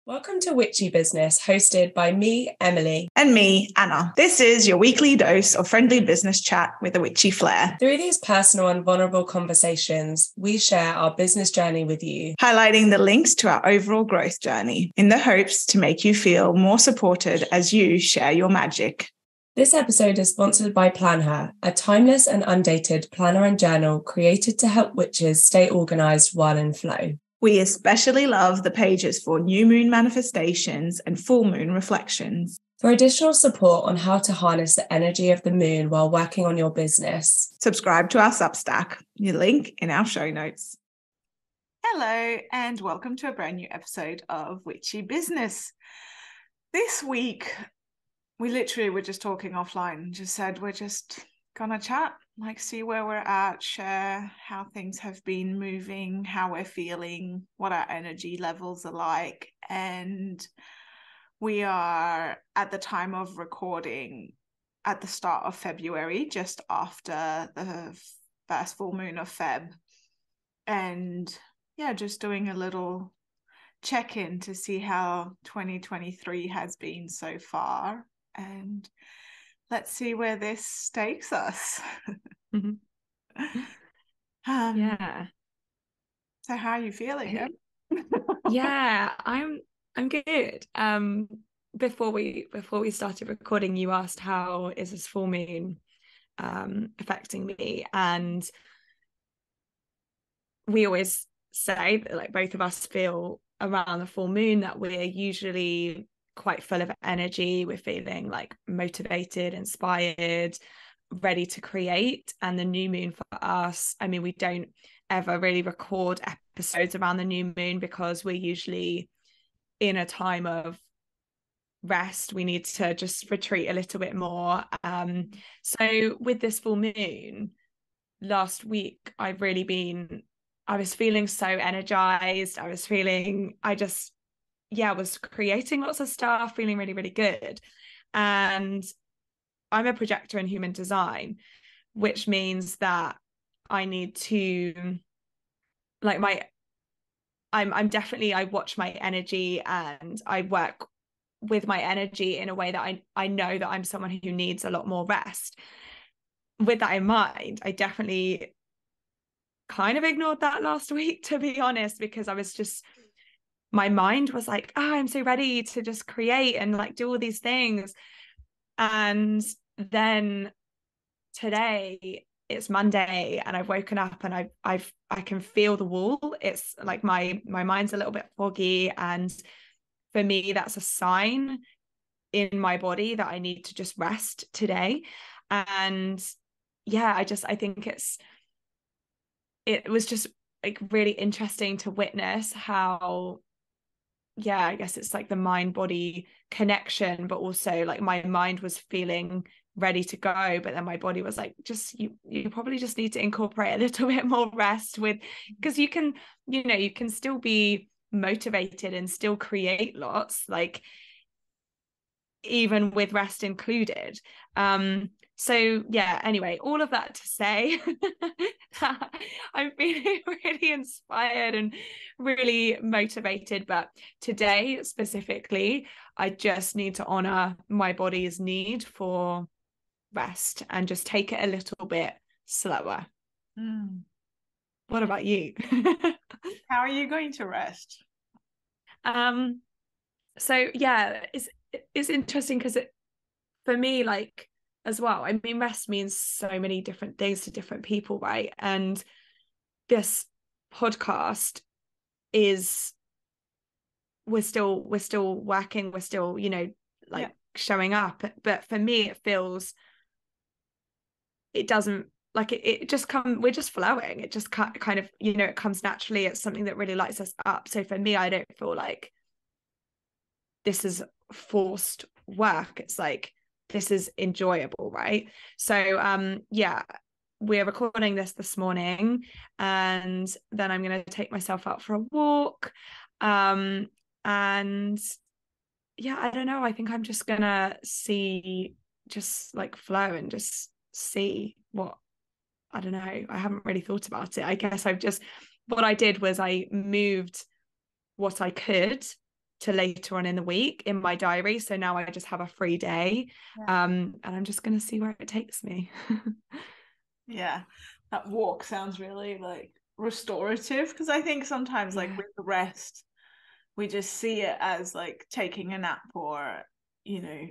Welcome to Witchy Business, hosted by me, Emily. And me, Anna. This is your weekly dose of friendly business chat with a witchy flair. Through these personal and vulnerable conversations, we share our business journey with you, highlighting the links to our overall growth journey in the hopes to make you feel more supported as you share your magic. This episode is sponsored by Plan Her, a timeless and undated planner and journal created to help witches stay organised while in flow. We especially love the pages for new moon manifestations and full moon reflections. For additional support on how to harness the energy of the moon while working on your business, subscribe to our Substack, your link in our show notes. Hello, and welcome to a brand new episode of Witchy Business. This week, we literally were just talking offline, just said we're just gonna chat, like see where we're at, share how things have been moving, how we're feeling, what our energy levels are like. And we are at the time of recording at the start of February, just after the first full moon of Feb. And yeah, just doing a little check-in to see how 2023 has been so far. And let's see where this takes us. Yeah. So how are you feeling? Yeah, I'm good. Before we started recording, you asked how is this full moon affecting me, and we always say that like both of us feel around the full moon that we're usually quite full of energy, we're feeling like motivated, inspired, ready to create. And the new moon for us, I mean, we don't ever really record episodes around the new moon because we're usually in a time of rest. We need to just retreat a little bit more. So with this full moon last week, I was feeling so energized. I was creating lots of stuff, feeling really, really good. And I'm a projector in human design, which means that I need to I watch my energy and I work with my energy in a way that I know that I'm someone who needs a lot more rest. With that in mind, I definitely kind of ignored that last week, to be honest, because my mind was like, I'm so ready to just create and like do all these things. And then today it's Monday and I've woken up and I can feel the wall. It's like my mind's a little bit foggy, and for me that's a sign in my body that I need to just rest today. And yeah, I think it was just like really interesting to witness how, yeah, I guess it's like the mind body connection, but also like my mind was feeling ready to go, but then my body was like, just you probably just need to incorporate a little bit more rest, with because you can still be motivated and still create lots, like even with rest included. So yeah, anyway, all of that to say I'm feeling really inspired and really motivated, but today specifically I just need to honor my body's need for rest and just take it a little bit slower. What about you? How are you going to rest? So yeah, it's interesting because for me, like, as well, I mean, rest means so many different things to different people, right? And this podcast we're still working, we're still showing up, but for me it doesn't like it just we're just flowing, it just kind of it comes naturally. It's something that really lights us up. So for me, I don't feel like this is forced work. It's like this is enjoyable, right? So yeah, we're recording this morning, and then I'm going to take myself out for a walk, and yeah, I don't know, I think I'm just gonna just like flow and just see what, I don't know, I haven't really thought about it. I guess what I did was I moved what I could to later on in the week in my diary. So now I just have a free day. And I'm just going to see where it takes me. Yeah, that walk sounds really like restorative, because I think sometimes like with the rest, we just see it as like taking a nap or, you know,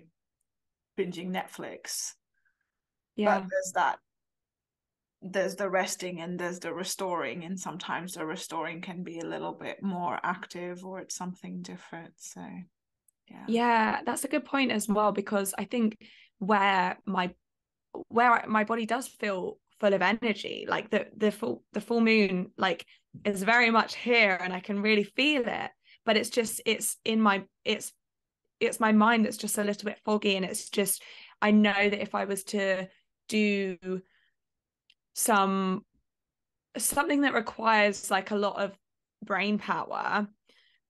binging Netflix. But there's the resting and there's the restoring, and sometimes the restoring can be a little bit more active or it's something different. So yeah, that's a good point as well, because I think where my body does feel full of energy, like the full moon like is very much here and I can really feel it, but it's my mind that's just a little bit foggy, and it's just, I know that if I was to do something that requires like a lot of brain power,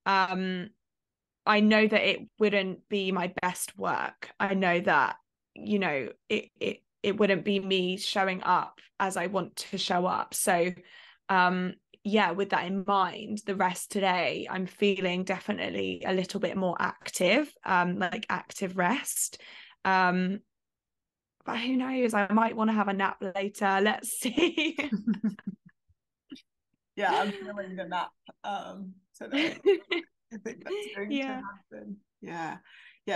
I know that it wouldn't be my best work. I know that, you know, it wouldn't be me showing up as I want to show up. So yeah, with that in mind, the rest today, I'm feeling definitely a little bit more active, like active rest. But who knows? I might want to have a nap later. Let's see. Yeah, I'm feeling the nap today. I think that's going to happen. Yeah.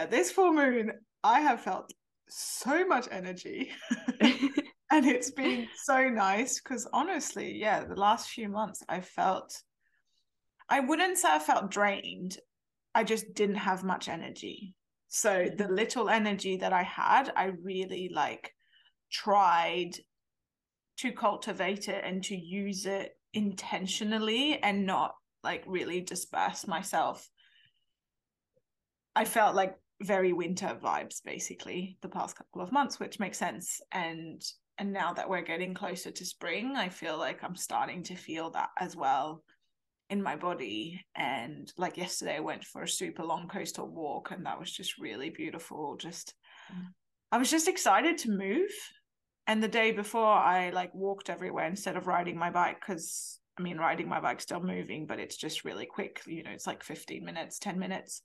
This full moon, I have felt so much energy. And it's been so nice, because honestly, the last few months I wouldn't say I felt drained. I just didn't have much energy. So the little energy that I had, I really like tried to cultivate it and to use it intentionally and not like really disperse myself. I felt like very winter vibes basically the past couple of months, which makes sense. And now that we're getting closer to spring, I feel like I'm starting to feel that as well in my body. And like yesterday I went for a super long coastal walk, and that was just really beautiful. I was just excited to move. And the day before I like walked everywhere instead of riding my bike, because I mean riding my bike's still moving, but it's just really quick, you know, it's like 15 minutes, 10 minutes,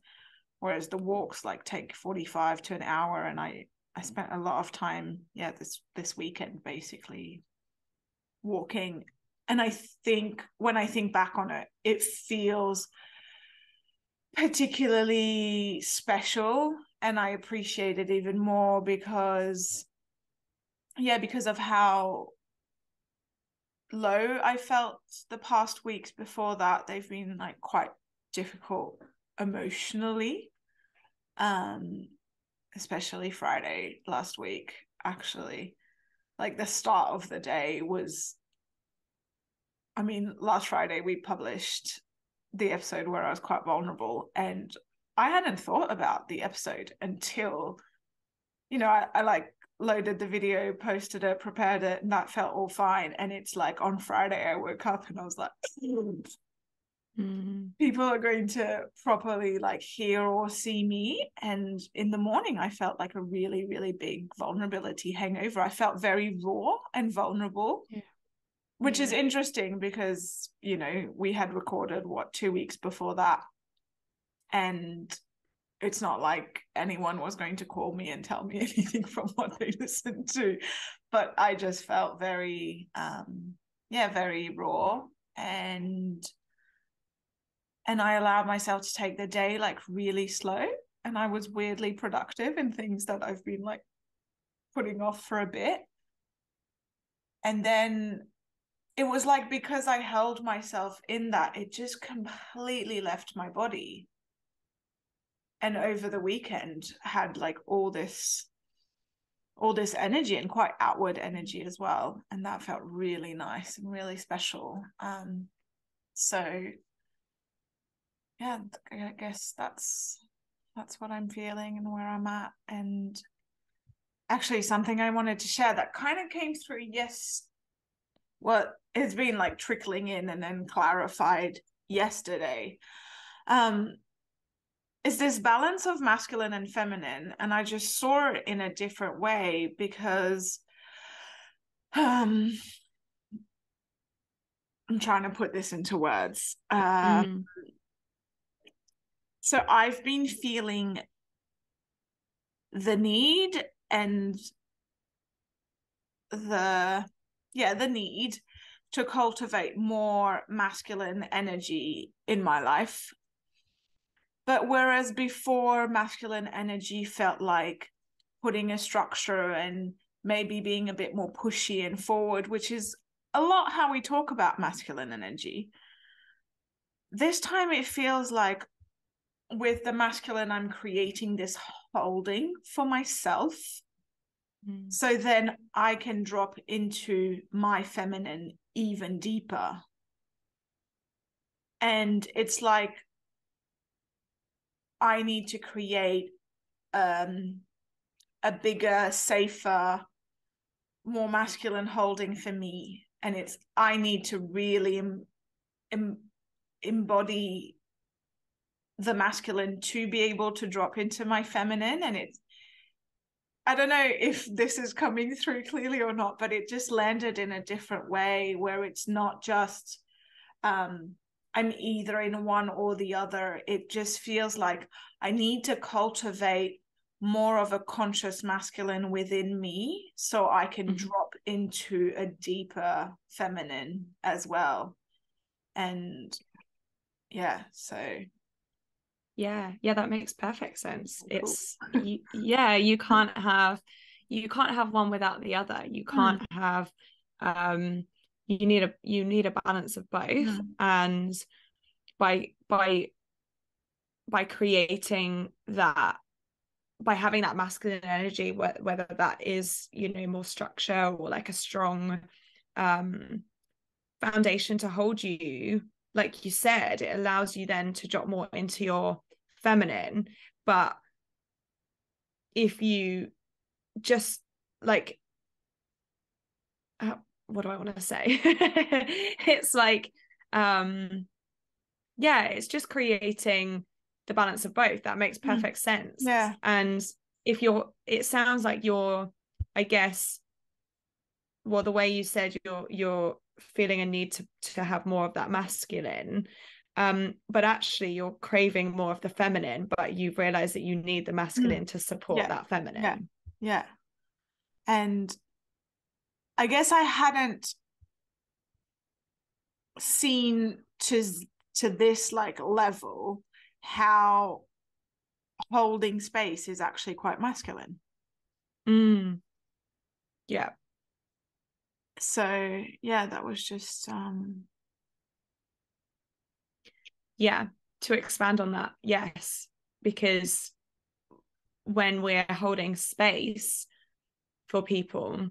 whereas the walks like take 45 to an hour. And I spent a lot of time this weekend basically walking. And I think when I think back on it, it feels particularly special, and I appreciate it even more because of how low I felt the past weeks before that. They've been like quite difficult emotionally, especially Friday last week. Actually, like the start of the day was, I mean, last Friday we published the episode where I was quite vulnerable, and I hadn't thought about the episode until, you know, I like loaded the video, posted it, prepared it, and that felt all fine. And it's like on Friday I woke up and I was like, people are going to properly like hear or see me. And in the morning I felt like a really, really big vulnerability hangover. I felt very raw and vulnerable, which is interesting because, you know, we had recorded 2 weeks before that, and it's not like anyone was going to call me and tell me anything from what they listened to. But I just felt very, very raw. And I allowed myself to take the day like really slow. And I was weirdly productive in things that I've been like putting off for a bit. And then it was like, because I held myself in that, it just completely left my body. And over the weekend had like all this energy, and quite outward energy as well, and that felt really nice and really special. So yeah, I guess that's what I'm feeling and where I'm at. And actually something I wanted to share that kind of came through, it's been like trickling in and then clarified yesterday, is this balance of masculine and feminine. And I just saw it in a different way because I'm trying to put this into words. So I've been feeling the need and the need to cultivate more masculine energy in my life. But whereas before, masculine energy felt like putting a structure and maybe being a bit more pushy and forward, which is a lot how we talk about masculine energy. This time it feels like with the masculine, I'm creating this holding for myself. So then I can drop into my feminine even deeper. And it's like I need to create a bigger, safer, more masculine holding for me. And it's I need to really embody the masculine to be able to drop into my feminine. And it's, I don't know if this is coming through clearly or not, but it just landed in a different way where it's not just I'm either in one or the other. It just feels like I need to cultivate more of a conscious masculine within me so I can drop into a deeper feminine as well. And yeah, so yeah, that makes perfect sense. Cool. It's you can't have one without the other. You can't have you need a balance of both. And by creating that, by having that masculine energy, whether that is, more structure or like a strong foundation to hold you, like you said, it allows you then to drop more into your feminine. But if you just like what do I want to say? It's like it's just creating the balance of both. That makes perfect sense. Yeah. And it sounds like you're, I guess, well, the way you said you're feeling a need to have more of that masculine, but actually you're craving more of the feminine, but you've realized that you need the masculine to support that feminine. Yeah. And I guess I hadn't seen to this like level how holding space is actually quite masculine. Yeah. So yeah, that was just to expand on that, yes, because when we're holding space for people,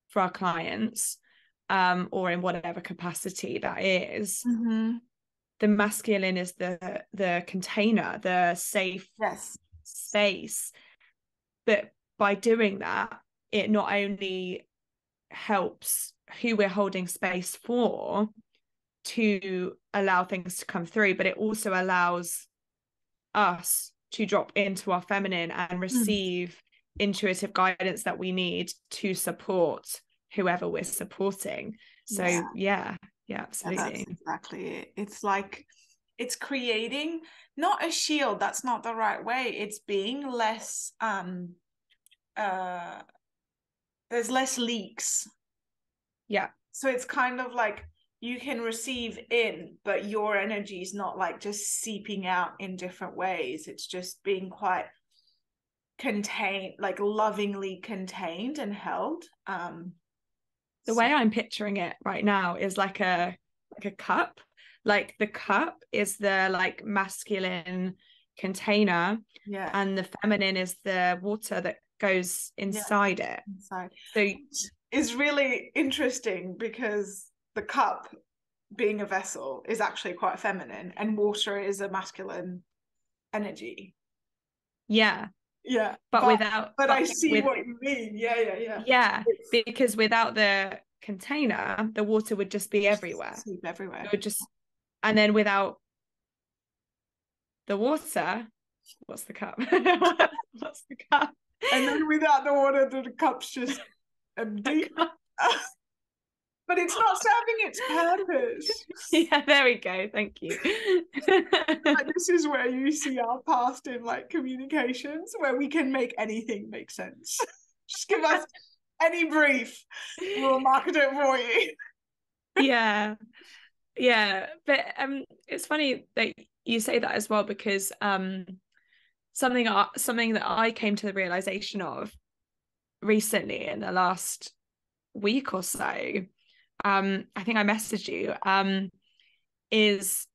for our clients, or in whatever capacity that is, the masculine is the container, the safe space. But by doing that, it not only helps who we're holding space for to allow things to come through, but it also allows us to drop into our feminine and receive intuitive guidance that we need to support whoever we're supporting. So yeah, absolutely. That's exactly it. It's like it's creating not a shield, that's not the right way. It's being less there's less leaks. Yeah. So it's kind of like you can receive in, but your energy is not like just seeping out in different ways. It's just being quite contained, like lovingly contained and held. The way I'm picturing it right now is like a cup. Like the cup is the like masculine container, and the feminine is the water that goes inside it. So it's really interesting because the cup being a vessel is actually quite feminine and water is a masculine energy. But I see what you mean. Because without the container, the water would just be everywhere. It would just, and then without the water, what's the cup? What's the cup? And then without the water, the cup's just empty. but it's not serving its purpose. Yeah, there we go. Thank you. Like, this is where you see our past in like communications, where we can make anything make sense. Just give us any brief, we'll market it for you. Yeah. Yeah. But it's funny that you say that as well, because something that I came to the realization of recently in the last week or so, I think I messaged you, is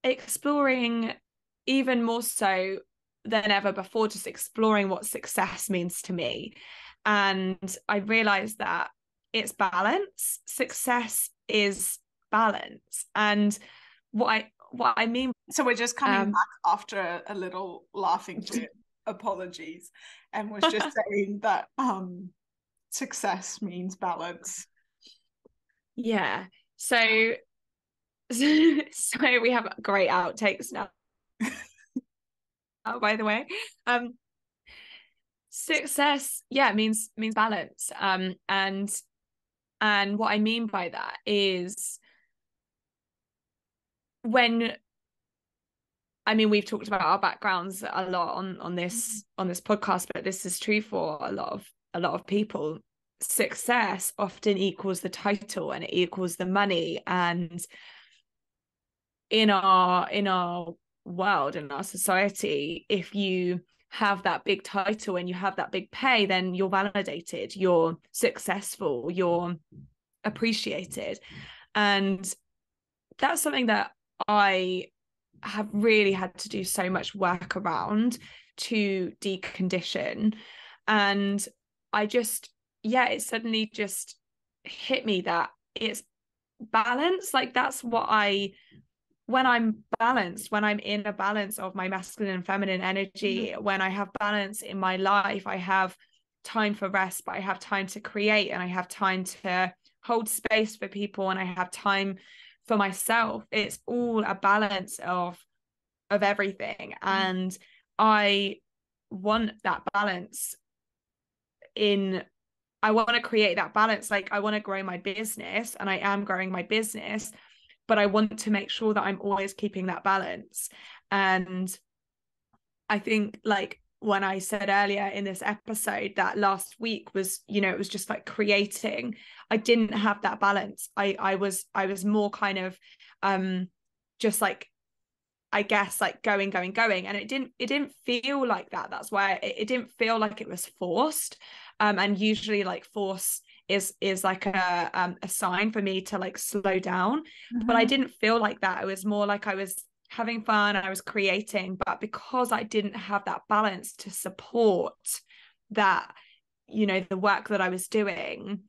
exploring even more so than ever before, just exploring what success means to me. And I realized that it's balance. Success is balance. And what I mean, so we're just coming back after a little laughing fit, apologies, and was just saying that success means balance. Yeah. So we have great outtakes now. By the way, success, yeah, means balance. And what I mean by that is, when, I mean, we've talked about our backgrounds a lot on this podcast, but this is true for a lot of people. Success often equals the title, and it equals the money. And in our world, in our society, if you have that big title and you have that big pay, then you're validated, you're successful, you're appreciated. And that's something that I have really had to do so much work around to decondition. And I just, it suddenly just hit me that it's balance. Like, that's what when I'm balanced, when I'm in a balance of my masculine and feminine energy, when I have balance in my life, I have time for rest, but I have time to create, and I have time to hold space for people, and I have time for myself. It's all a balance of everything. And I want that balance I want to create that balance. Like, I want to grow my business, and I am growing my business, but I want to make sure that I'm always keeping that balance. And I think, like, when I said earlier in this episode that last week was, it was just like creating, I didn't have that balance. I was more kind of just like, I guess, like going, and it didn't feel like that. That's why it didn't feel like it was forced. And usually, like, force is like a sign for me to like slow down. But I didn't feel like that. It was more like I was having fun, I was creating, but because I didn't have that balance to support that, the work that I was doing,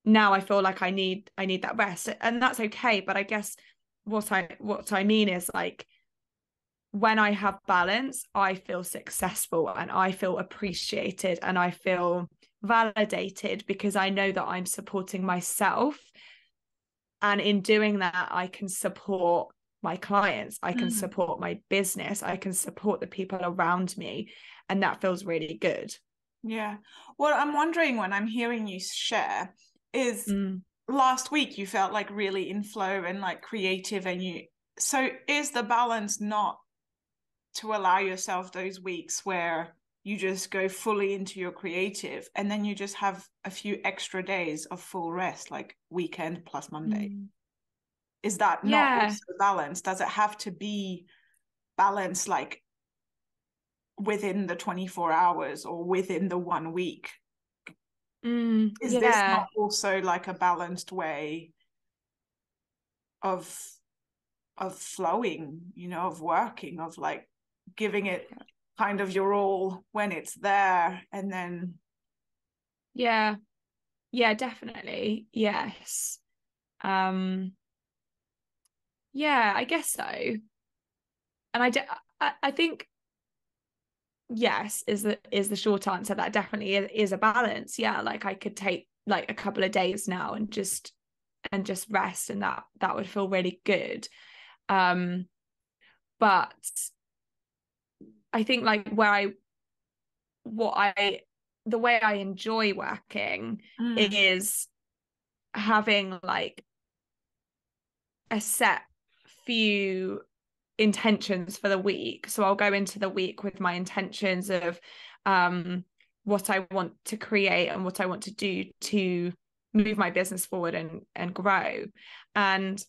now I feel like I need that rest. And that's okay. But I guess what I mean is, like, when I have balance, I feel successful, and I feel appreciated, and I feel validated, because I know that I'm supporting myself. And in doing that, I can support my clients, I can support my business, I can support the people around me. And that feels really good. Yeah. What I'm wondering, when I'm hearing you share, is last week you felt like really in flow and like creative, and so is the balance not to allow yourself those weeks where you just go fully into your creative, and then you just have a few extra days of full rest, like weekend plus Monday? Is that not also balanced? Does it have to be balanced, like within the 24 hours or within the 1 week? Is this not also like a balanced way of flowing, of working, of like giving it kind of your all when it's there, and then definitely, yes. I guess so. And I think yes is the short answer. That definitely is a balance. Like, I could take like a couple of days now and just rest, and that would feel really good. But I think, like, the way I enjoy working is having like a set few intentions for the week. So I'll go into the week with my intentions of what I want to create and what I want to do to move my business forward and grow. And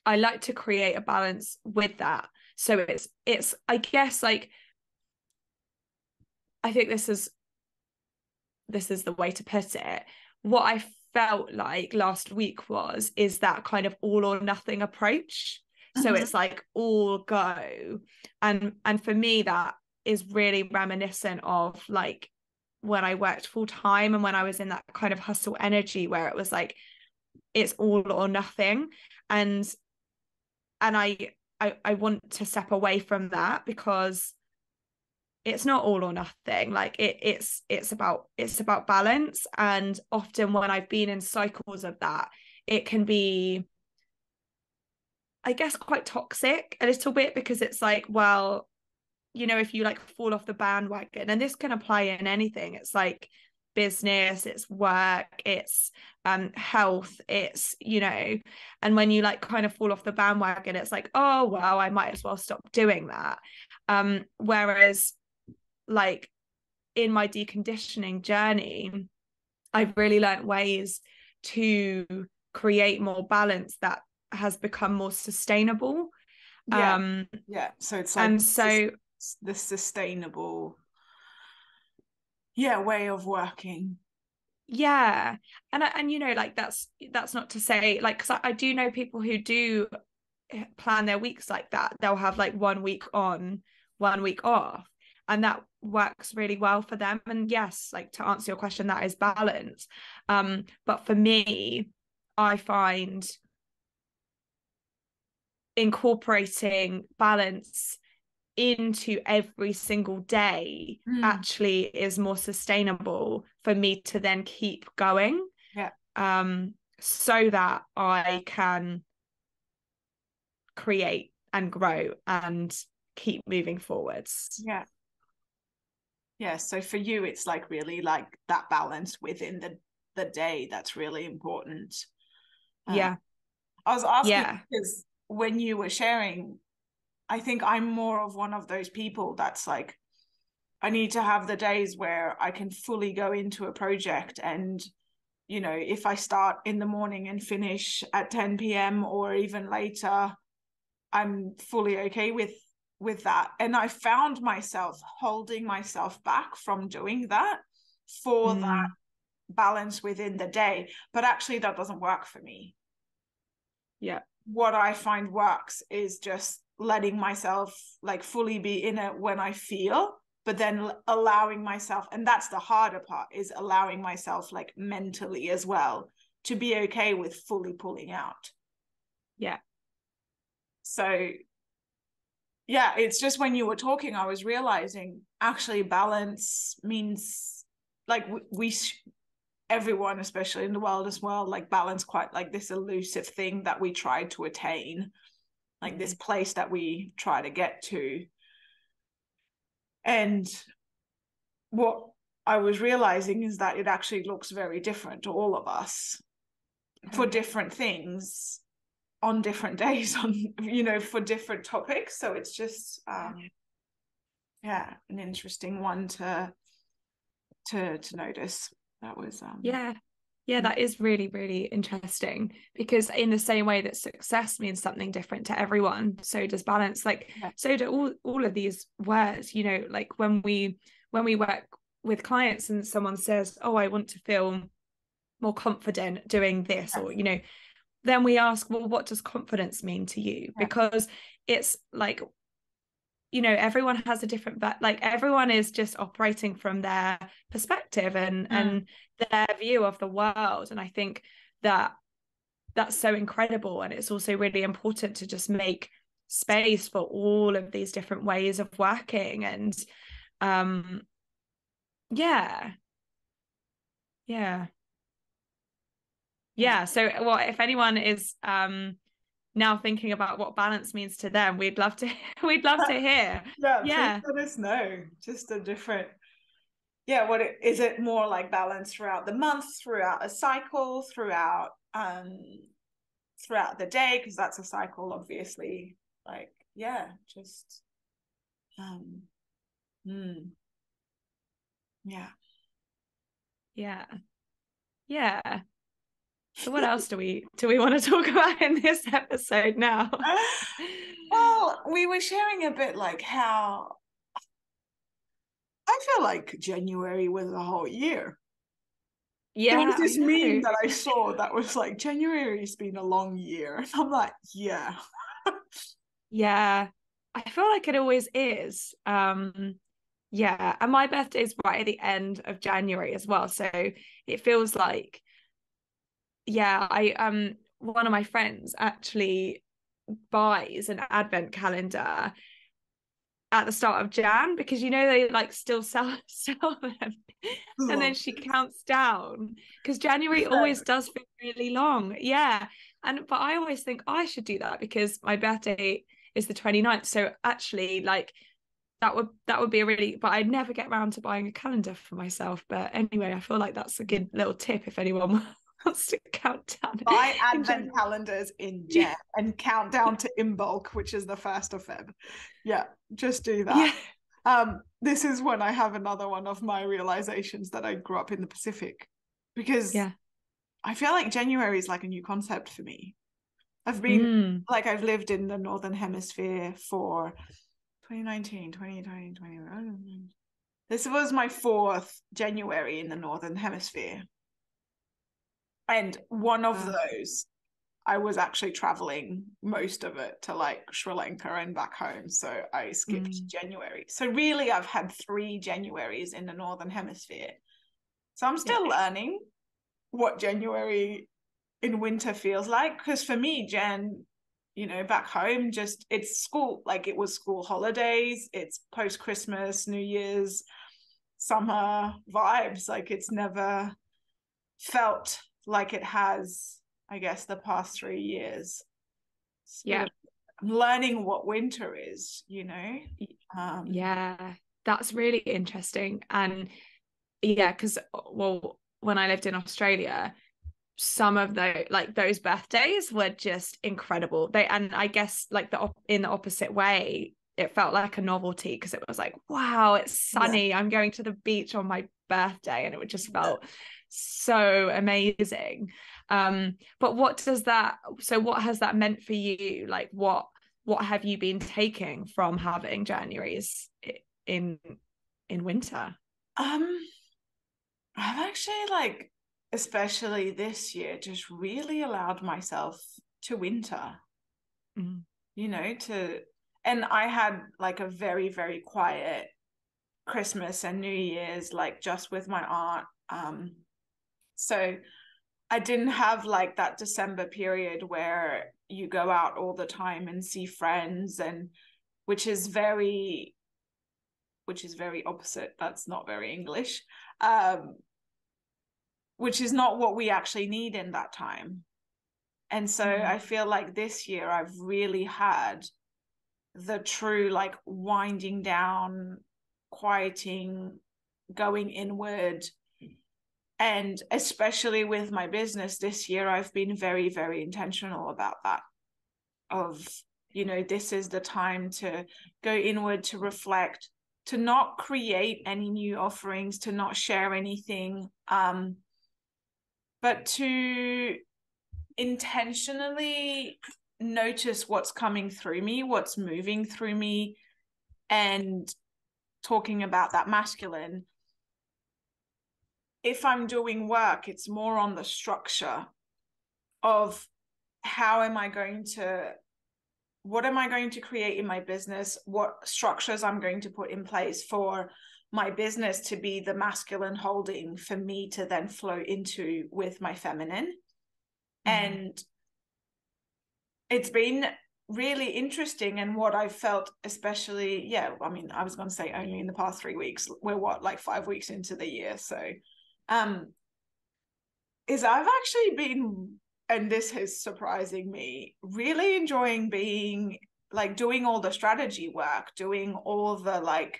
I like to create a balance with that. So it's I guess like, I think this is the way to put it. What I felt like last week is that kind of all or nothing approach. So it's like all go. And for me, that is really reminiscent of like when I worked full time and when I was in that kind of hustle energy where it was like it's all or nothing. And I want to step away from that, because it's not all or nothing. Like it's about balance. And often when I've been in cycles of that, it can be, I guess, quite toxic a little bit, because it's like, well, you know, if you like fall off the bandwagon, and this can apply in anything, it's like business, it's work, it's health, it's, you know, and when you like kind of fall off the bandwagon, it's like, oh well, I might as well stop doing that. Whereas like in my deconditioning journey, I've really learned ways to create more balance that has become more sustainable. So it's like, and so the sustainable way of working. And you know, like that's not to say like, because I do know people who do plan their weeks like that. They'll have like 1 week on, 1 week off, and that works really well for them. And yes, like to answer your question, that is balance. But for me, I find incorporating balance into every single day actually is more sustainable for me to then keep going, so that I can create and grow and keep moving forwards. So for you, it's like really like that balance within the day that's really important. I was asking because when you were sharing, I think I'm more of one of those people that's like, I need to have the days where I can fully go into a project, and you know, if I start in the morning and finish at 10 p.m. or even later, I'm fully okay with that. And I found myself holding myself back from doing that for that balance within the day, but actually that doesn't work for me. What I find works is just letting myself like fully be in it when I feel, but then allowing myself, and that's the harder part, is allowing myself like mentally as well to be okay with fully pulling out. So it's just when you were talking, I was realizing actually balance means like everyone, especially in the world as well, like balance quite like this elusive thing that we try to attain, like this place that we try to get to. And what I was realizing is that it actually looks very different to all of us for different things on different days, on, you know, for different topics. So it's just an interesting one to notice. That was that is really, really interesting, because in the same way that success means something different to everyone, so does balance. Like so do all of these words, you know, like when we work with clients and someone says, oh, I want to feel more confident doing this, or you know, then we ask, well, what does confidence mean to you? Because it's like, you know, everyone has a different, but like everyone is just operating from their perspective and their view of the world. And I think that that's so incredible. And it's also really important to just make space for all of these different ways of working. And so well, if anyone is now thinking about what balance means to them, we'd love to hear. Please let us know. Just a different is it more like balanced throughout the month, throughout a cycle, throughout the day, because that's a cycle, obviously. Like, yeah, just yeah. Yeah. So what else do we want to talk about in this episode now? Well, we were sharing a bit like how I feel like January was a whole year. Yeah, there was this I know. meme that I saw that was like, January's been a long year. And I'm like, yeah. Yeah, I feel like it always is. Yeah, and my birthday is right at the end of January as well. So it feels like, yeah, I one of my friends actually buys an advent calendar at the start of Jan, because they like still sell them. And then she counts down, because January always does feel really long. Yeah. But I always think I should do that because my birthday is the 29th. So actually, like, that would be a really, but I'd never get around to buying a calendar for myself. But anyway, I feel like that's a good little tip if anyone wants to count down. Buy advent calendars in Jan and count down to Imbolc, which is the 1st of Feb. Yeah, just do that. Yeah. This is when I have another one of my realizations that I grew up in the Pacific, because I feel like January is like a new concept for me. I've lived in the Northern Hemisphere for 2019, 2020, 2021. This was my 4th January in the Northern Hemisphere. And one of those, I was actually traveling most of it to like Sri Lanka and back home. So I skipped January. So really, I've had 3 Januaries in the Northern Hemisphere. So I'm still learning what January in winter feels like. Because for me, Jan, back home, just it's school, like it was school holidays, it's post-Christmas, New Year's, summer vibes. Like it's never felt like it has, I guess, the past 3 years. I'm learning what winter is, Yeah, that's really interesting. And yeah, because when I lived in Australia, some of those birthdays were just incredible. And I guess like in the opposite way, it felt like a novelty, because it was like, wow, it's sunny, I'm going to the beach on my birthday, and it just felt so amazing. But what has that meant for you? Like what have you been taking from having Januaries in winter? I've actually, especially this year, just really allowed myself to winter. And I had like a very, very quiet Christmas and New Year's, like just with my aunt. So I didn't have like that December period where you go out all the time and see friends, and which is very opposite. That's not very English. Which is not what we actually need in that time. And so I feel like this year I've really had the true like winding down, quieting, going inward. And especially with my business this year, I've been very, very intentional about that. Of, this is the time to go inward, to reflect, to not create any new offerings, to not share anything, but to intentionally notice what's coming through me, what's moving through me. And talking about that masculine, if I'm doing work, it's more on the structure of what am I going to create in my business, what structures I'm going to put in place for my business to be the masculine holding for me to then flow into with my feminine. And it's been really interesting. And what I felt, especially, I was going to say only in the past 3 weeks, we're like 5 weeks into the year. So, is I've actually been, and this is surprising me, really enjoying being like doing all the strategy work, doing all the like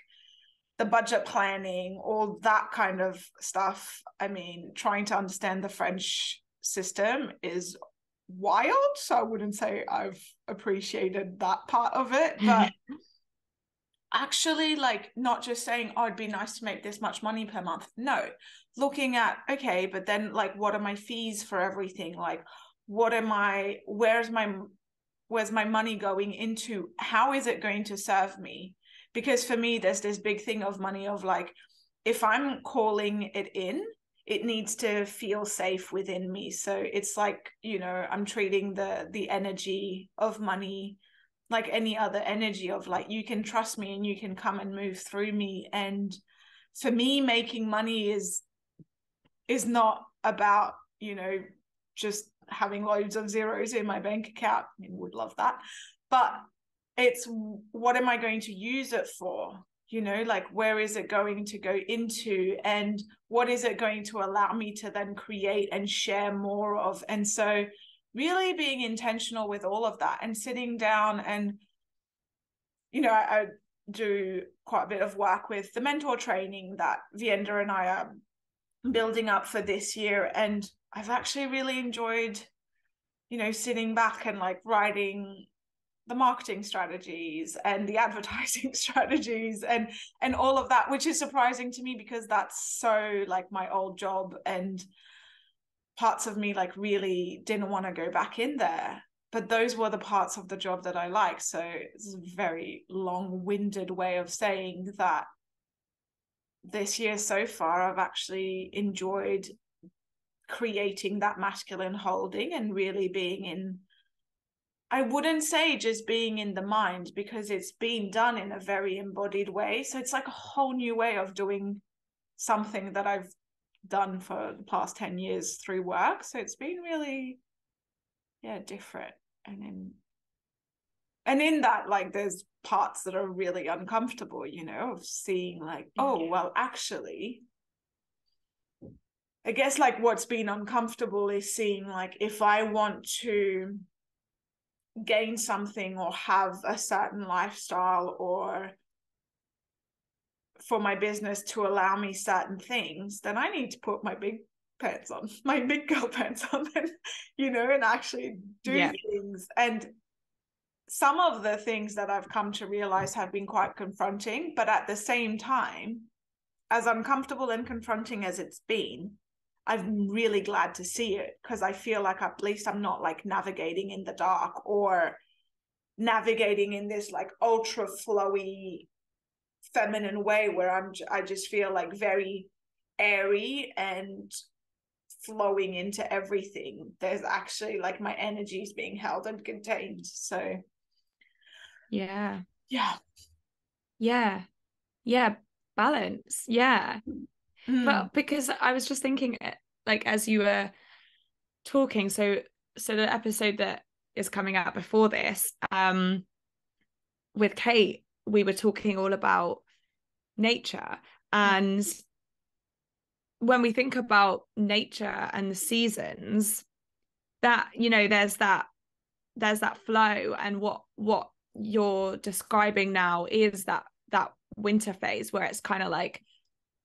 the budget planning, all that kind of stuff. I mean, trying to understand the French system is wild. So I wouldn't say I've appreciated that part of it, but actually, like, not just saying, oh, it'd be nice to make this much money per month. No, looking at, okay, but then like, what are my fees for everything? Like, where's my money going into? How is it going to serve me? Because for me, there's this big thing of money of like, if I'm calling it in, it needs to feel safe within me. So it's like, I'm treating the energy of money like any other energy of like, you can trust me and you can come and move through me. And for me, making money is not about, just having loads of zeros in my bank account. I mean, would love that. But it's, what am I going to use it for? Like, where is it going to go into, and what is it going to allow me to then create and share more of? And so really being intentional with all of that and sitting down and, I do quite a bit of work with the mentor training that Vienda and I are building up for this year. And I've actually really enjoyed, sitting back and like writing the marketing strategies and the advertising strategies and all of that, which is surprising to me because that's so like my old job, and parts of me like really didn't want to go back in there, but those were the parts of the job that I like. So it's a very long-winded way of saying that this year so far I've actually enjoyed creating that masculine holding and really being in, I wouldn't say just being in the mind, because it's being done in a very embodied way. So it's like a whole new way of doing something that I've done for the past 10 years through work. So it's been really, different. And in that, like, there's parts that are really uncomfortable, of seeing like, oh, well, actually, I guess like what's been uncomfortable is seeing like, if I want to gain something or have a certain lifestyle, or for my business to allow me certain things, then I need to put my big pants on, my big girl pants on, and and actually do things. And some of the things that I've come to realize have been quite confronting, but at the same time, as uncomfortable and confronting as it's been, I'm really glad to see it, because I feel like at least I'm not like navigating in the dark or navigating in this like ultra flowy feminine way where I just feel like very airy and flowing into everything. There's actually like my energy is being held and contained. So yeah balance. But because I was just thinking, like, as you were talking, so the episode that is coming out before this, with Kate, we were talking all about nature. And when we think about nature and the seasons, that, there's that flow, and what you're describing now is that winter phase where it's kind of like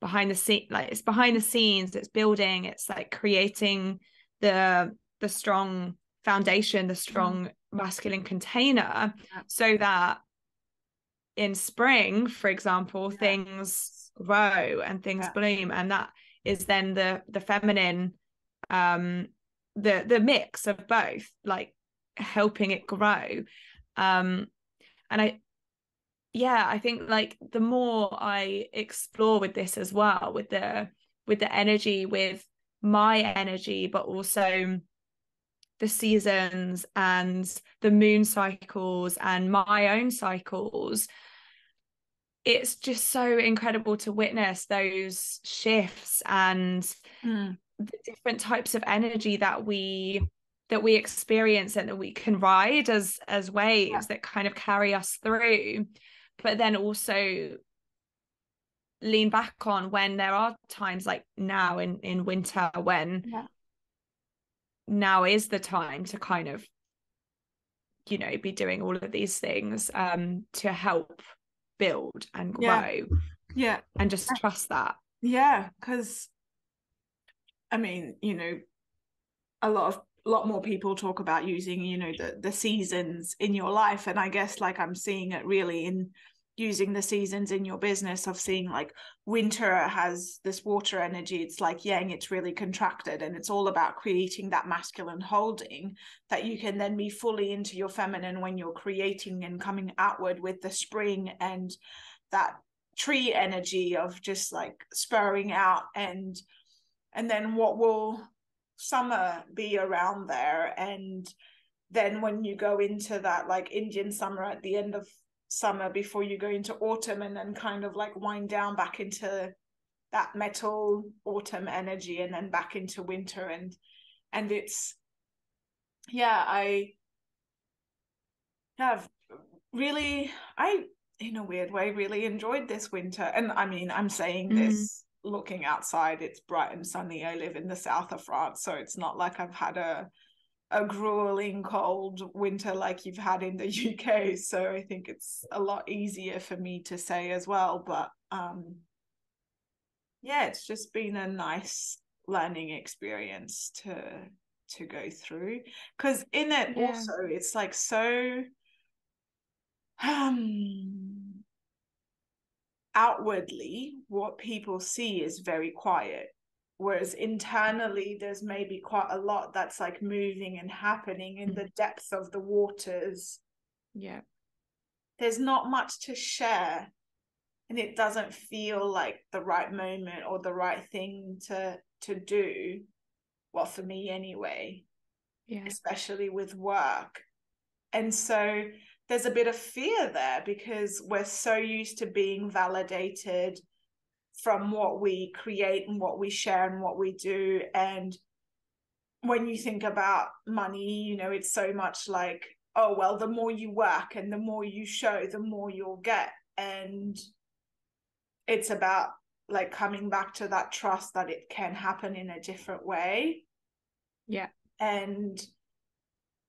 behind the scene, like it's behind the scenes, it's building, it's like creating the strong foundation, the strong masculine container, so that in spring, for example, things grow and things bloom, and that is then the feminine, the mix of both, like helping it grow. And I think like the more I explore with this as well, with the energy, with my energy, but also the seasons and the moon cycles and my own cycles, it's just so incredible to witness those shifts and the different types of energy that we experience and that we can ride as waves that kind of carry us through, but then also lean back on when there are times like now in winter when now is the time to kind of be doing all of these things to help build and grow. Yeah. And just trust that. Yeah, because I mean, you know, a lot more people talk about using, you know, the seasons in your life, and I guess like I'm seeing it really in using the seasons in your business, of seeing like winter has this water energy, it's like yang, it's really contracted, and it's all about creating that masculine holding that you can then be fully into your feminine when you're creating and coming outward with the spring and that tree energy of just like spurring out. And then what will summer be around there, and then when you go into that like Indian summer at the end of summer before you go into autumn, and then kind of like wind down back into that metal autumn energy, and then back into winter. And it's, yeah, I have really, I in a weird way really enjoyed this winter. And I mean, I'm saying this looking outside, it's bright and sunny. I live in the south of France, so it's not like I've had a grueling cold winter like you've had in the UK. So I think it's a lot easier for me to say as well. But yeah, it's just been a nice learning experience to go through, because in it also it's like so outwardly what people see is very quiet, whereas internally there's maybe quite a lot that's like moving and happening in the depths of the waters. Yeah, there's not much to share, and it doesn't feel like the right moment or the right thing to do, well, for me anyway. yeah, especially with work. And so there's a bit of fear there, because we're so used to being validated from what we create and what we share and what we do. And when you think about money, you know, it's so much like, oh, well, the more you work and the more you show, the more you'll get. And it's about like coming back to that trust that it can happen in a different way. yeah. And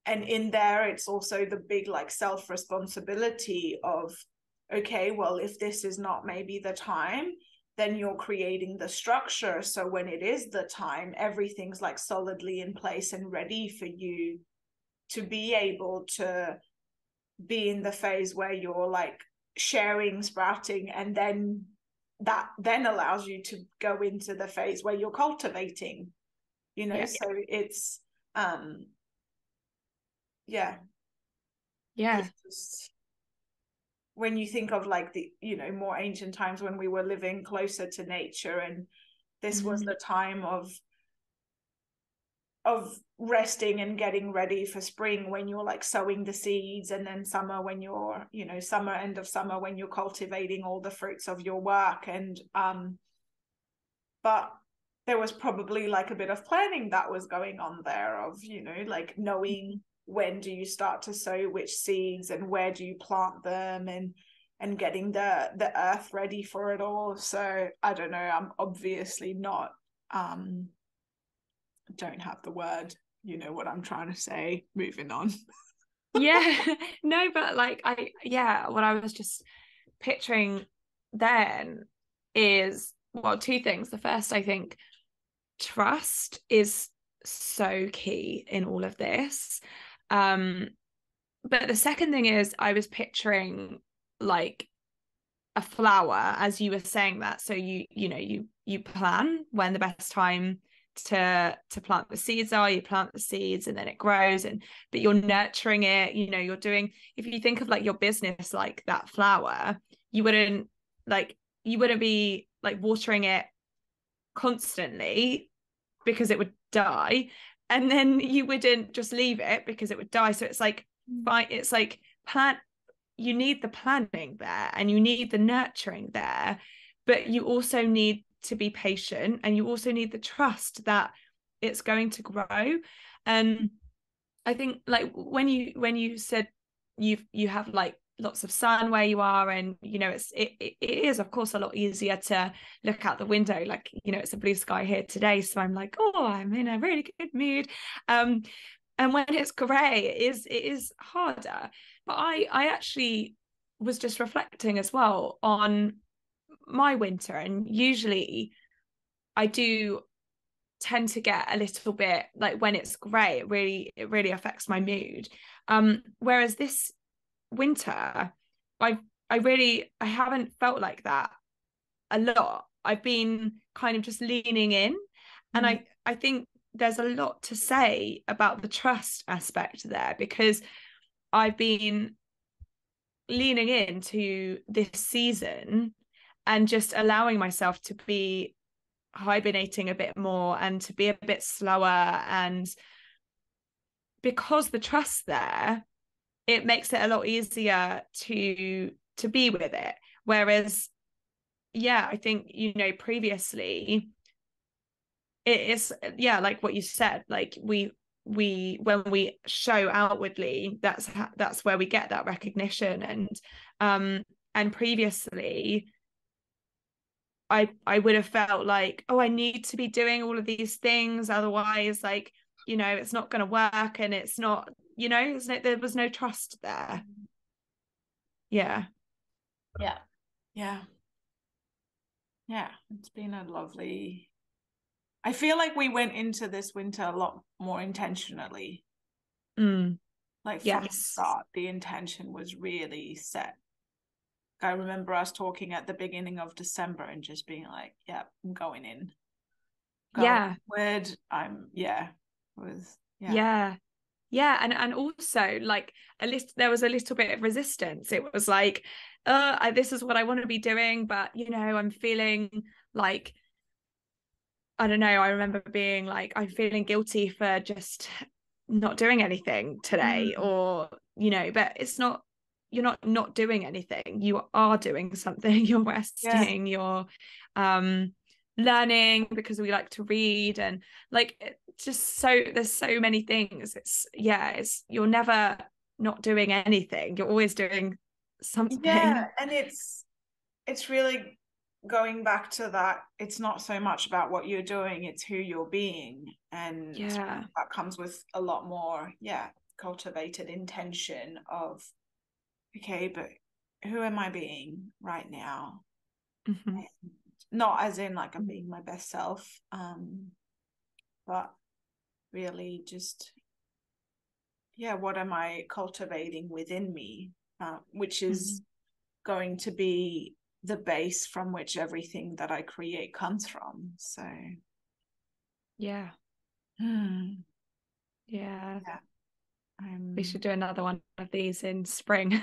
in there, it's also the big like self-responsibility of, okay, well, if this is not maybe the time, then you're creating the structure, so when it is the time, everything's like solidly in place and ready for you to be able to be in the phase where you're like sharing, sprouting, and then that then allows you to go into the phase where you're cultivating, you know. So it's yeah just, when you think of like the, you know, more ancient times when we were living closer to nature, and this was the time of resting and getting ready for spring when you're like sowing the seeds, and then summer when you're, you know, summer, end of summer, when you're cultivating all the fruits of your work. And but there was probably like a bit of planning that was going on there, of, you know, like knowing when do you start to sow which seeds and where do you plant them, and getting the earth ready for it all. So I don't know, I'm obviously not don't have the word, you know what I'm trying to say, moving on. No, but like what I was just picturing then is, well, two things. The first, I think trust is so key in all of this. But the second thing is, I was picturing like a flower as you were saying that. So you plan when the best time to plant the seeds are. You plant the seeds and then it grows, but you're nurturing it. You know, you're doing, if you think of like your business like that flower, you wouldn't be like watering it constantly because it would die, and then you wouldn't just leave it because it would die. So it's like you need the planning there and you need the nurturing there, but you also need to be patient, and you also need the trust that it's going to grow. And I think like when you said you have like lots of sun where you are, and you know it is of course a lot easier to look out the window, like, you know, it's a blue sky here today, so I'm like, oh, I'm in a really good mood. And when it's grey, it is harder. But I actually was just reflecting as well on my winter, and usually I do tend to get a little bit like, when it's grey, it really affects my mood. Whereas this winter, I haven't felt like that a lot. I've been kind of just leaning in, and I think there's a lot to say about the trust aspect there, because I've been leaning into this season and just allowing myself to be hibernating a bit more and to be a bit slower. And because the trust there, it makes it a lot easier to be with it. Whereas, yeah, I think, you know, previously it is, yeah, like what you said, like we when we show outwardly, that's where we get that recognition. And previously I would have felt like, oh, I need to be doing all of these things, otherwise, like, you know, it's not going to work, and it's not, you know, there was no trust there. Yeah. Yeah. It's been a lovely, I feel like we went into this winter a lot more intentionally. Like from the start, the intention was really set. I remember us talking at the beginning of December and just being like, yeah, I'm going in. And also, like, there was a little bit of resistance. It was like, this is what I want to be doing, but, you know, I'm feeling like, I don't know, I remember being like, I'm feeling guilty for just not doing anything today, or, you know, but it's not, you're not doing anything, you are doing something. You're resting, you're learning, because we like to read, and like, just so there's so many things. It's you're never not doing anything, you're always doing something. And it's really going back to that, it's not so much about what you're doing, it's who you're being. And that comes with a lot more cultivated intention of, okay, but who am I being right now? Not as in like I'm being my best self, but really just what am I cultivating within me, which is going to be the base from which everything that I create comes from. So we should do another one of these in spring.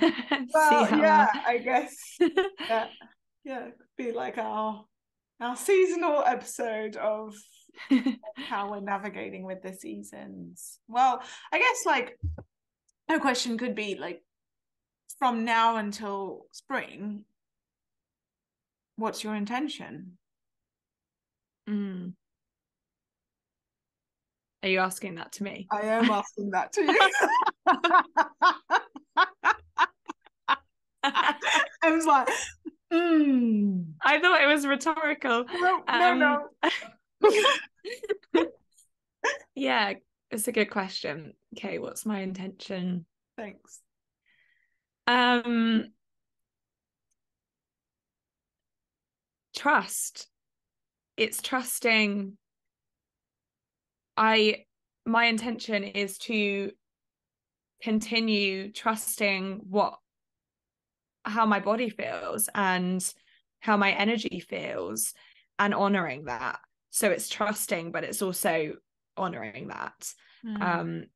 I guess it could be like our seasonal episode of how we're navigating with the seasons. Well, I guess like a question could be like, from now until spring, what's your intention? Are you asking that to me? I am asking that to you. I was like, I thought it was rhetorical. No. Yeah, it's a good question. Okay, what's my intention? Thanks. Trust. It's trusting. My intention is to continue trusting how my body feels and how my energy feels, and honoring that. So it's trusting, but it's also honoring that. And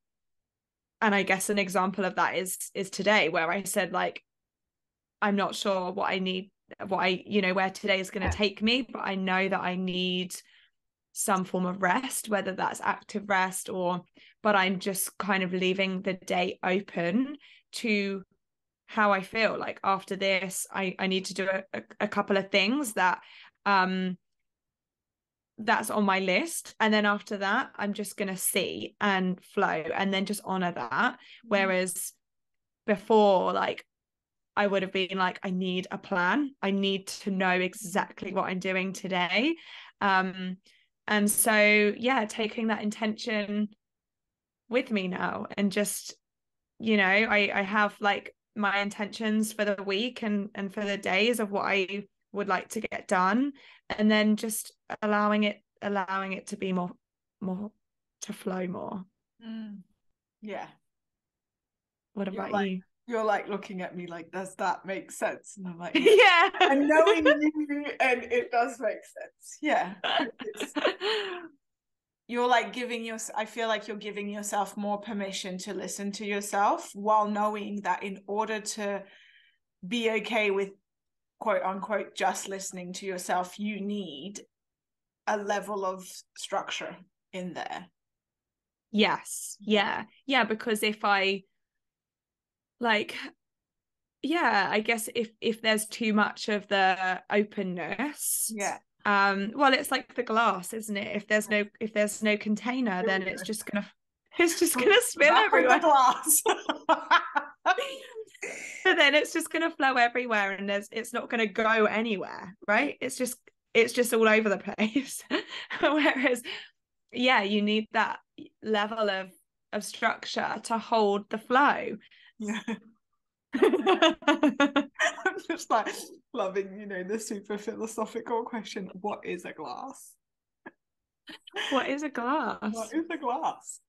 I guess an example of that is today, where I said, like, I'm not sure what I need, where today is going to take me, but I know that I need some form of rest, whether that's active rest but I'm just kind of leaving the day open to how I feel. Like, after this, I need to do a couple of things that's on my list, and then after that I'm just gonna see and flow, and then just honor that. Whereas before, like, I would have been like, I need a plan, I need to know exactly what I'm doing today. And so taking that intention with me now, and just, I have like my intentions for the week and for the days of what I would like to get done, and then just allowing it to be more to flow more. Yeah. What about you? You're like looking at me like, does that make sense? And I'm like, yeah. And knowing you, and it does make sense. Yeah. You're like I feel like you're giving yourself more permission to listen to yourself, while knowing that in order to be okay with quote unquote just listening to yourself, you need a level of structure in there. Yes. Yeah. Because if I like, I guess if there's too much of the openness, well, it's like the glass, isn't it? If there's no container, then it's just gonna spill everywhere. The glass. But then it's just gonna flow everywhere, and it's not gonna go anywhere, right? It's just all over the place. Whereas, you need that level of structure to hold the flow. Yeah. I'm just like loving, the super philosophical question, what is a glass? What is a glass? What is a glass?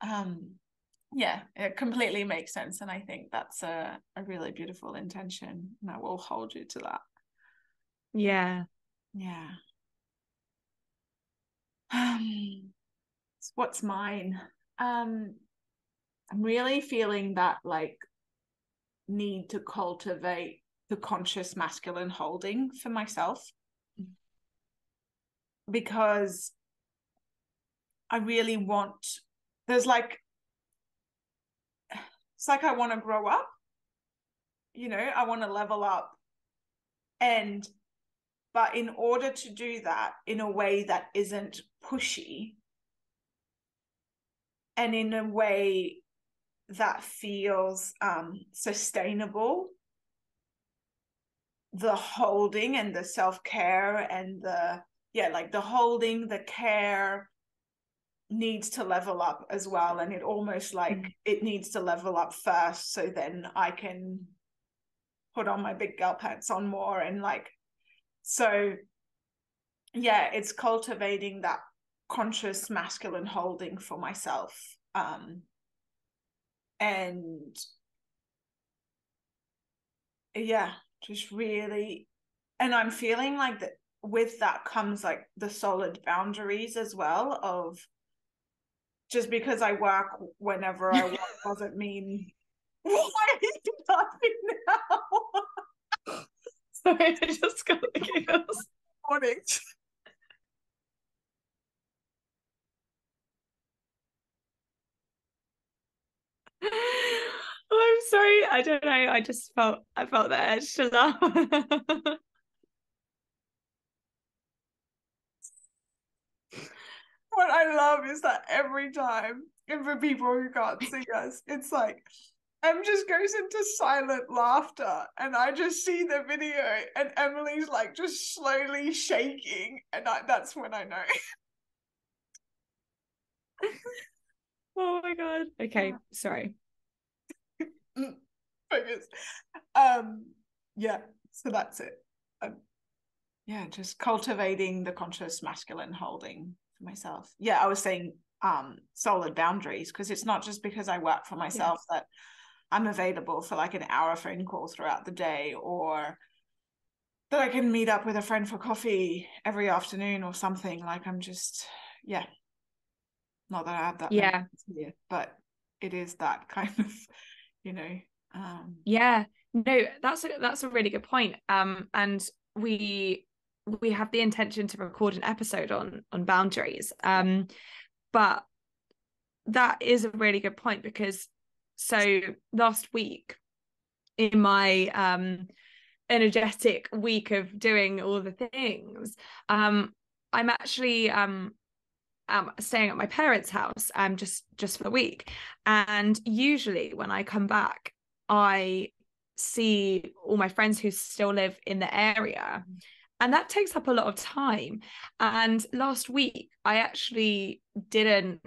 Yeah, it completely makes sense, and I think that's a really beautiful intention, and I will hold you to that. Yeah. What's mine? I'm really feeling that like need to cultivate the conscious masculine holding for myself, because I really want, it's like I want to grow up, I want to level up, but in order to do that in a way that isn't pushy, and in a way that feels sustainable, the holding and the self-care and the holding, the care needs to level up as well. And it almost like it needs to level up first, so then I can put on my big girl pants on more. And it's cultivating that conscious masculine holding for myself. And just really, and I'm feeling like that with that comes like the solid boundaries as well, of just because I work whenever I work doesn't mean why are you laughing now? Sorry, I just got the giggles. Morning. I'm sorry, I don't know, I felt the urge to laugh. What I love is that every time, and for people who can't see us, it's like Em just goes into silent laughter, and I just see the video, and Emily's like just slowly shaking, and that's when I know. Oh my god. Okay, sorry. Focus. So that's it. Just cultivating the conscious masculine holding for myself. I was saying solid boundaries, because it's not just because I work for myself that I'm available for like an hour phone call throughout the day, or that I can meet up with a friend for coffee every afternoon or something. Like I'm just not that I have that many here, but it is that kind of no, that's a really good point. And we have the intention to record an episode on boundaries, but that is a really good point, because so last week, in my energetic week of doing all the things, I'm actually staying at my parents' house just for the week, and usually when I come back I see all my friends who still live in the area, and that takes up a lot of time. And last week I actually didn't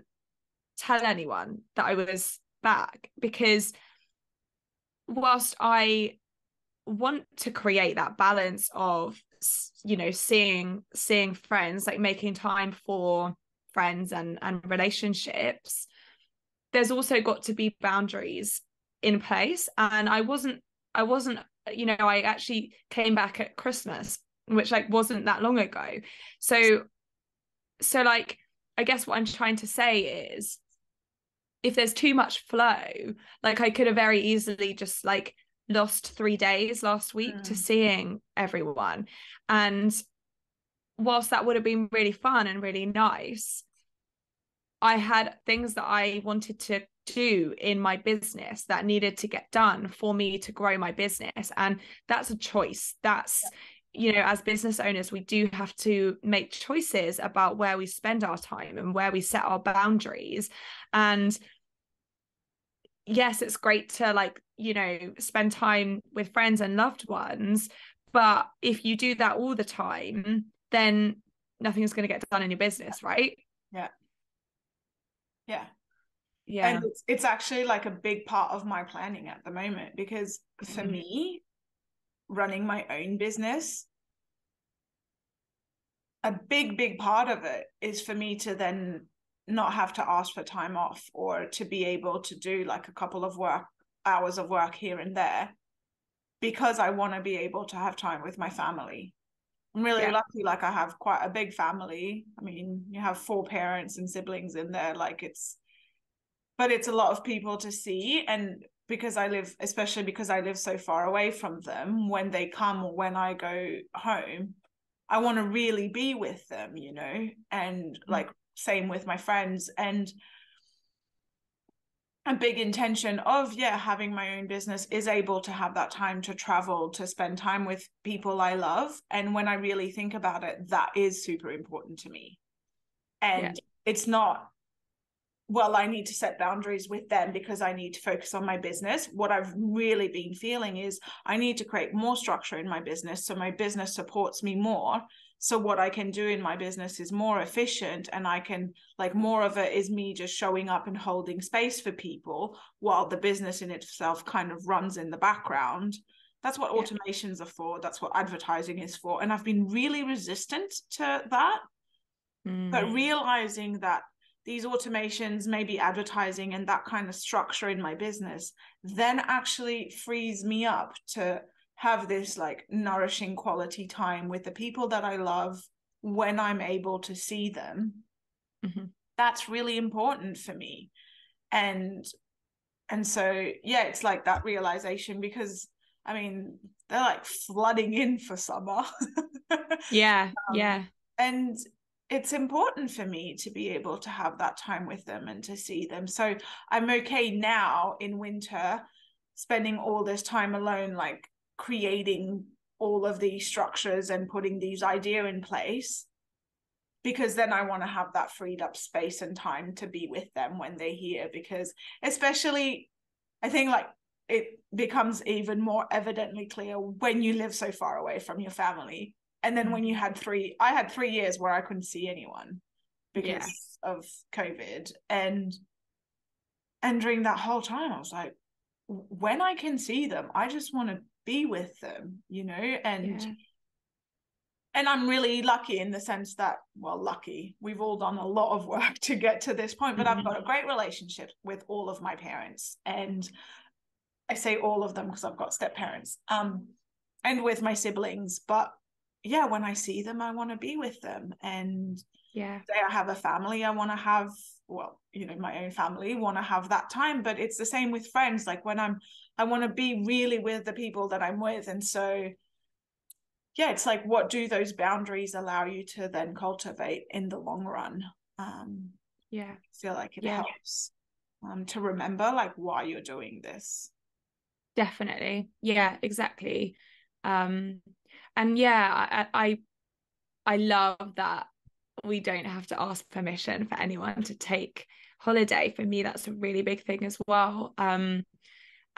tell anyone that I was back, because whilst I want to create that balance of you know, seeing friends, like making time for friends and relationships, there's also got to be boundaries in place. And I wasn't, you know, I actually came back at Christmas, which like wasn't that long ago. So like, I guess what I'm trying to say is, if there's too much flow, like I could have very easily just like lost 3 days last week to seeing everyone. And whilst that would have been really fun and really nice, I had things that I wanted to do in my business that needed to get done for me to grow my business. And that's a choice. That's, you know, as business owners, we do have to make choices about where we spend our time and where we set our boundaries. And yes, it's great to, like, you know, spend time with friends and loved ones, but if you do that all the time, then nothing is going to get done in your business, right? Yeah. And it's actually like a big part of my planning at the moment, because for me, running my own business, a big part of it is for me to then not have to ask for time off, or to be able to do like a couple of hours of work here and there, because I want to be able to have time with my family. I'm really lucky, like I have quite a big family. I mean, you have 4 parents and siblings in there, like but it's a lot of people to see. And especially because I live so far away from them, when they come or when I go home, I want to really be with them, you know, and like same with my friends. And a big intention of having my own business is able to have that time to travel, to spend time with people I love. And when I really think about it, that is super important to me. And it's not, well, I need to set boundaries with them because I need to focus on my business. What I've really been feeling is I need to create more structure in my business so my business supports me more. So what I can do in my business is more efficient, and I can, like, more of it is me just showing up and holding space for people while the business in itself kind of runs in the background. That's what automations are for. That's what advertising is for. And I've been really resistant to that. But realizing that these automations, maybe advertising and that kind of structure in my business, then actually frees me up to have this like nourishing quality time with the people that I love when I'm able to see them. That's really important for me. And so, it's like that realization, because I mean, they're like flooding in for summer. And it's important for me to be able to have that time with them and to see them. So I'm okay now in winter spending all this time alone, like creating all of these structures and putting these ideas in place, because then I want to have that freed up space and time to be with them when they're here. Because especially, I think, like, it becomes even more evidently clear when you live so far away from your family. And then when I had 3 years where I couldn't see anyone because of COVID. And during that whole time, I was like, when I can see them, I just want to be with them, you know? And I'm really lucky in the sense that, well, lucky, we've all done a lot of work to get to this point, but I've got a great relationship with all of my parents. And I say all of them because I've got step parents, and with my siblings. But when I see them, I want to be with them. And say I have a family, I want to have, well, you know, my own family, want to have that time. But it's the same with friends. Like when I want to be really with the people that I'm with. And so, it's like, what do those boundaries allow you to then cultivate in the long run? I feel like it helps to remember, like, why you're doing this. Definitely. Exactly. And I love that we don't have to ask permission for anyone to take holiday. For me, that's a really big thing as well. And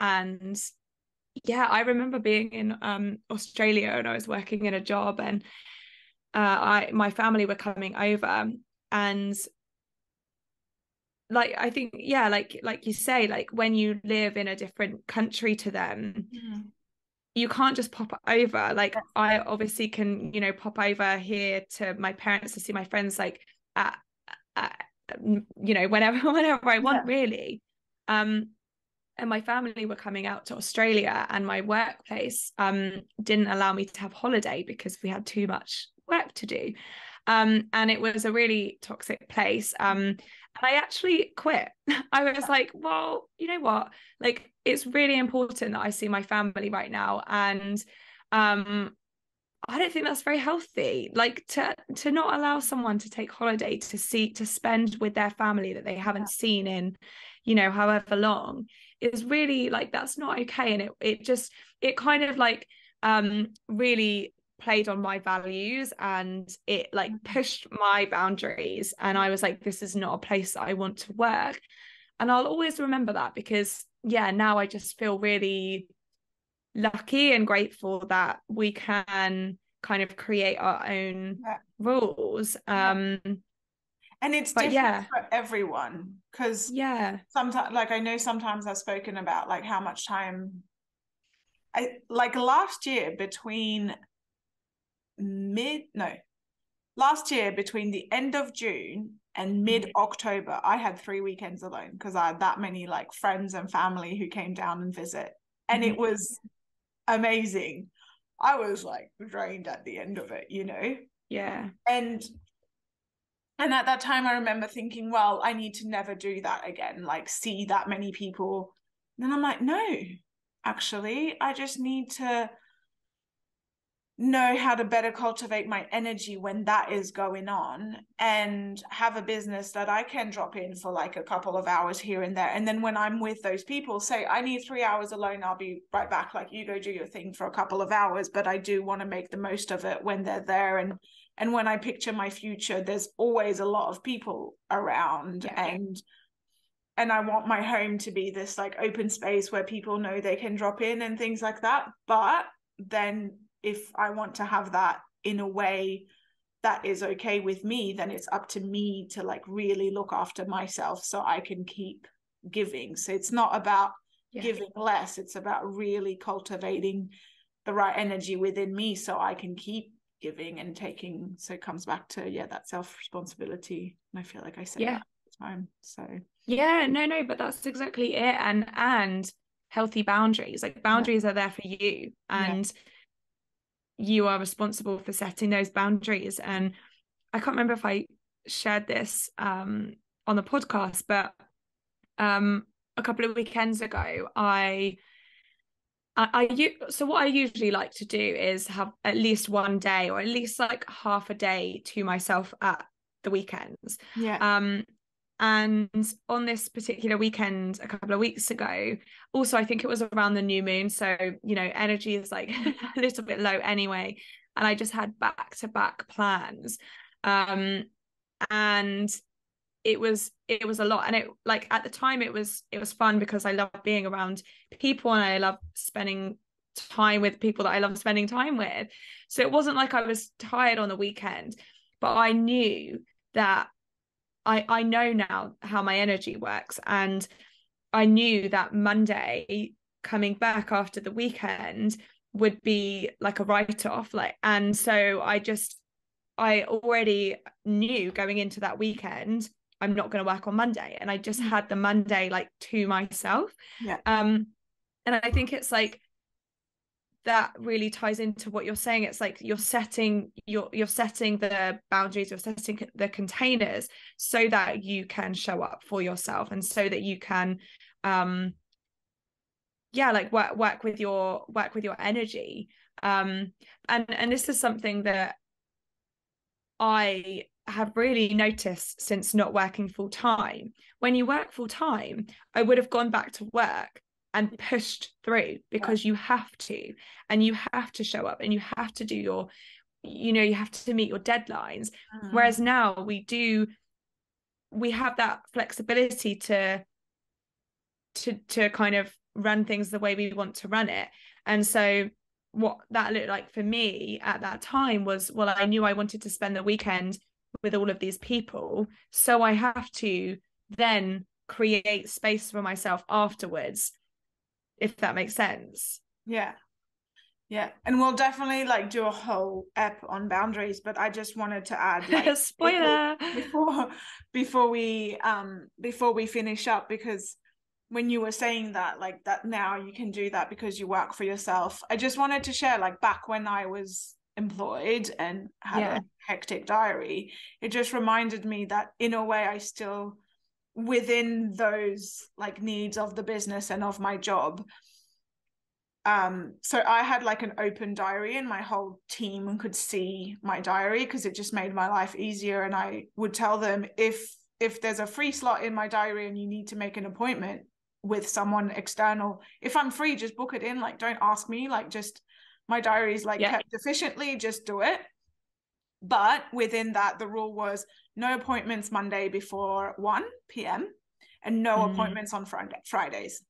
I remember being in Australia, and I was working in a job, and my family were coming over, and like, I think, like you say, like when you live in a different country to them, you can't just pop over. Like I obviously can, you know, pop over here to my parents to see my friends, like at you know, whenever I want, really. And my family were coming out to Australia, and my workplace didn't allow me to have holiday because we had too much work to do. And it was a really toxic place. And I actually quit. I was like, well, you know what? Like, it's really important that I see my family right now. And I don't think that's very healthy. Like to not allow someone to take holiday to spend with their family that they haven't seen in, you know, however long, is really, like, that's not okay. And it kind of like really played on my values, and it like pushed my boundaries. And I was like, this is not a place that I want to work. And I'll always remember that, because now I just feel really lucky and grateful that we can kind of create our own rules. And it's different for everyone, because sometimes, like, I know sometimes I've spoken about like how much time like last year between the end of June and mid-October, I had 3 weekends alone, because I had that many like friends and family who came down and visit, and it was amazing. I was like drained at the end of it, you know. And at that time I remember thinking, well, I need to never do that again, like see that many people. And then I'm like, no, actually I just need to know how to better cultivate my energy when that is going on, and have a business that I can drop in for like a couple of hours here and there. And then when I'm with those people, say I need 3 hours alone, I'll be right back. Like, you go do your thing for a couple of hours, but I do want to make the most of it when they're there. And when I picture my future, there's always a lot of people around, and I want my home to be this like open space where people know they can drop in and things like that. But then if I want to have that in a way that is okay with me, then it's up to me to like really look after myself so I can keep giving. So it's not about giving less, it's about really cultivating the right energy within me so I can keep giving and taking. So it comes back to that self-responsibility, and I feel like I say that all the time. So no, but that's exactly it. And healthy boundaries, like boundaries are there for you, and you are responsible for setting those boundaries. And I can't remember if I shared this on the podcast, but a couple of weekends ago, so what I usually like to do is have at least one day, or at least like half a day to myself at the weekends. And on this particular weekend a couple of weeks ago, also I think it was around the new moon, so you know, energy is like a little bit low anyway, and I just had back-to-back plans, and it was a lot. And it, like, at the time it was fun because I love being around people and I love spending time with people that I love spending time with. So it wasn't like I was tired on the weekend, but I knew that I know now how my energy works, and I knew that Monday coming back after the weekend would be like a write-off, like, and so I already knew going into that weekend I'm not going to work on Monday, and I just had the Monday like to myself. And I think it's like that really ties into what you're saying. It's like you're setting the boundaries, you're setting the containers so that you can show up for yourself, and so that you can like work with your energy. And this is something that I have really noticed since not working full time. When you work full time, I would have gone back to work and pushed through, because you have to, and you have to show up, and you have to do your, you know, you have to meet your deadlines. Whereas now we have that flexibility to kind of run things the way we want to run it. And so what that looked like for me at that time was, well, I knew I wanted to spend the weekend with all of these people, so I have to then create space for myself afterwards, if that makes sense. Yeah, and we'll definitely like do a whole ep on boundaries, but I just wanted to add like spoiler before we finish up, because when you were saying that, like, that now you can do that because you work for yourself, I just wanted to share, like, back when I was employed and had a hectic diary, it just reminded me that in a way I still, within those like needs of the business and of my job, so I had like an open diary and my whole team could see my diary because it just made my life easier. And I would tell them, if there's a free slot in my diary and you need to make an appointment with someone external, if I'm free, just book it in. Like, don't ask me, like, just, my diary is like kept efficiently, just do it. But within that, the rule was no appointments Monday before 1 p.m. and no appointments on Fridays.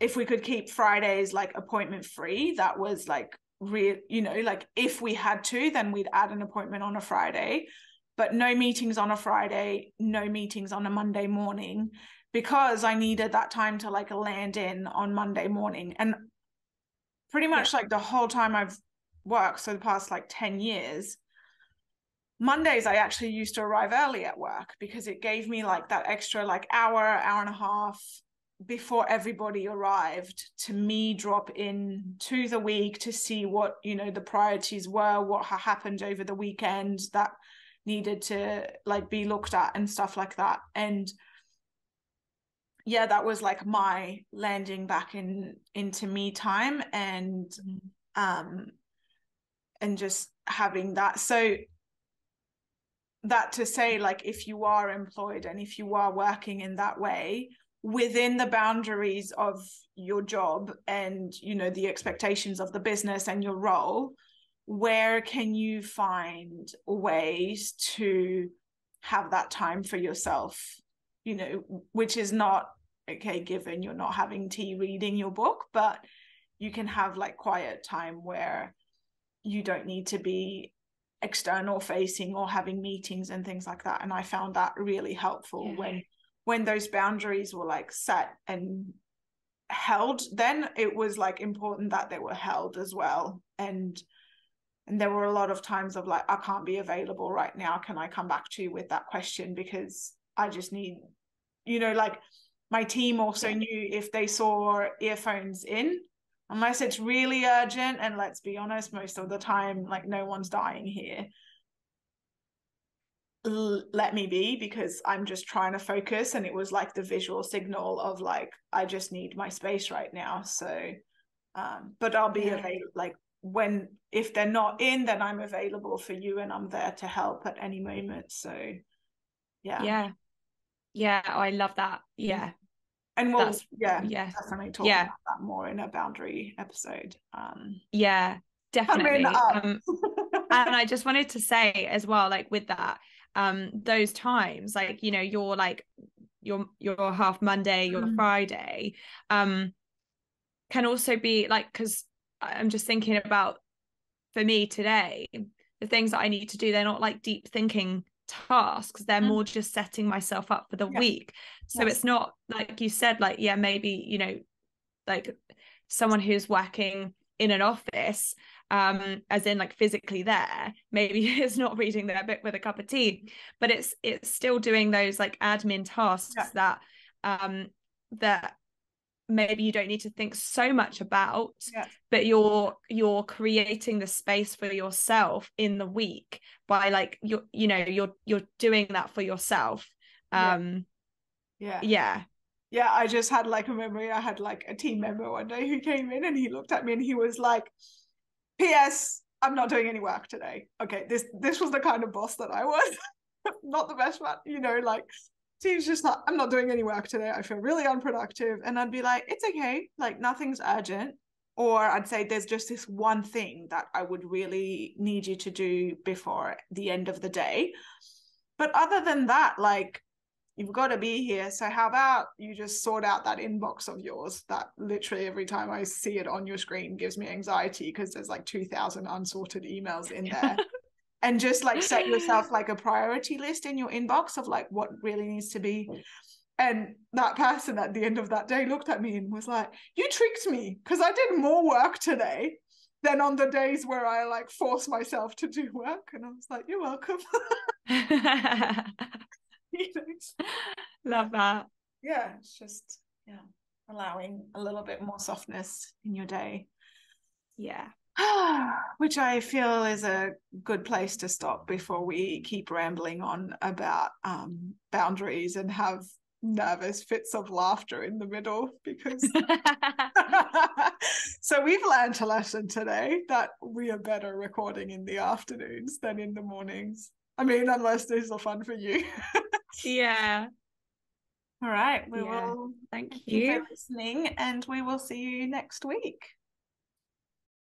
If we could keep Fridays like appointment free, that was like real, you know, like if we had to, then we'd add an appointment on a Friday, but no meetings on a Friday, no meetings on a Monday morning, because I needed that time to like land in on Monday morning. And pretty much like the whole time I've worked, so the past like 10 years, Mondays I actually used to arrive early at work because it gave me like that extra like hour and a half before everybody arrived to me drop in to the week to see what, you know, the priorities were, what happened over the weekend that needed to like be looked at and stuff like that. And yeah, that was like my landing back into me time and just having that. So that to say, like, if you are employed and if you are working in that way within the boundaries of your job and, you know, the expectations of the business and your role, where can you find ways to have that time for yourself, you know, which is not okay given you're not having tea reading your book, but you can have like quiet time where you don't need to be external facing or having meetings and things like that. And I found that really helpful when those boundaries were like set and held. Then it was like important that they were held as well. And there were a lot of times of like, I can't be available right now, can I come back to you with that question, because I just need, you know, like my team also knew if they saw earphones in, unless it's really urgent, and let's be honest, most of the time like no one's dying here, let me be, because I'm just trying to focus. And it was like the visual signal of like, I just need my space right now. So but I'll be available, like if they're not in, then I'm available for you and I'm there to help at any moment. So I love that. And we'll definitely talk about that more in a boundary episode. Definitely. And I just wanted to say as well, like with that, those times, like, you know, you're like your half Monday, your Friday, can also be like, because I'm just thinking about, for me today, the things that I need to do, they're not like deep thinking tasks, they're more just setting myself up for the week. So it's not like you said, like, maybe, you know, like someone who's working in an office, as in like physically there, maybe is not reading their book with a cup of tea, but it's still doing those like admin tasks that that maybe you don't need to think so much about, but you're creating the space for yourself in the week by like you're doing that for yourself. I just had like a memory. I had like a team member one day who came in and he looked at me and he was like, PS, I'm not doing any work today. Okay, this was the kind of boss that I was. Not the best one, you know, like, so he's just like, I'm not doing any work today, I feel really unproductive. And I'd be like, it's okay, like nothing's urgent. Or I'd say there's just this one thing that I would really need you to do before the end of the day. But other than that, like, you've got to be here. So how about you just sort out that inbox of yours that literally every time I see it on your screen gives me anxiety because there's like 2,000 unsorted emails in there. And just like set yourself like a priority list in your inbox of like what really needs to be. And that person at the end of that day looked at me and was like, you tricked me because I did more work today than on the days where I like force myself to do work. And I was like, you're welcome. You know? Love that. Yeah, it's just allowing a little bit more softness in your day. Yeah. Which I feel is a good place to stop before we keep rambling on about boundaries and have nervous fits of laughter in the middle, because so we've learned a lesson today that we are better recording in the afternoons than in the mornings. I mean, unless these are fun for you. Yeah. All right, we will thank you you for listening, and we will see you next week.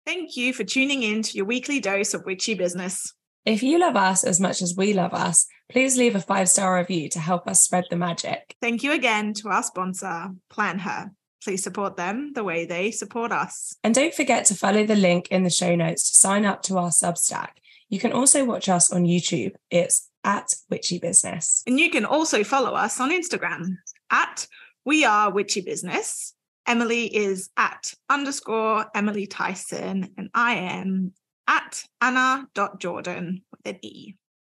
Thank you for tuning in to your weekly dose of witchy business. If you love us as much as we love us, please leave a 5-star review to help us spread the magic. Thank you again to our sponsor, Plan Her. Please support them the way they support us. And don't forget to follow the link in the show notes to sign up to our Substack. You can also watch us on YouTube. It's at Witchy Business. And you can also follow us on Instagram at We Are Witchy Business. Emily is at _Emily Tyson, and I am at Anna.Jordan with an E.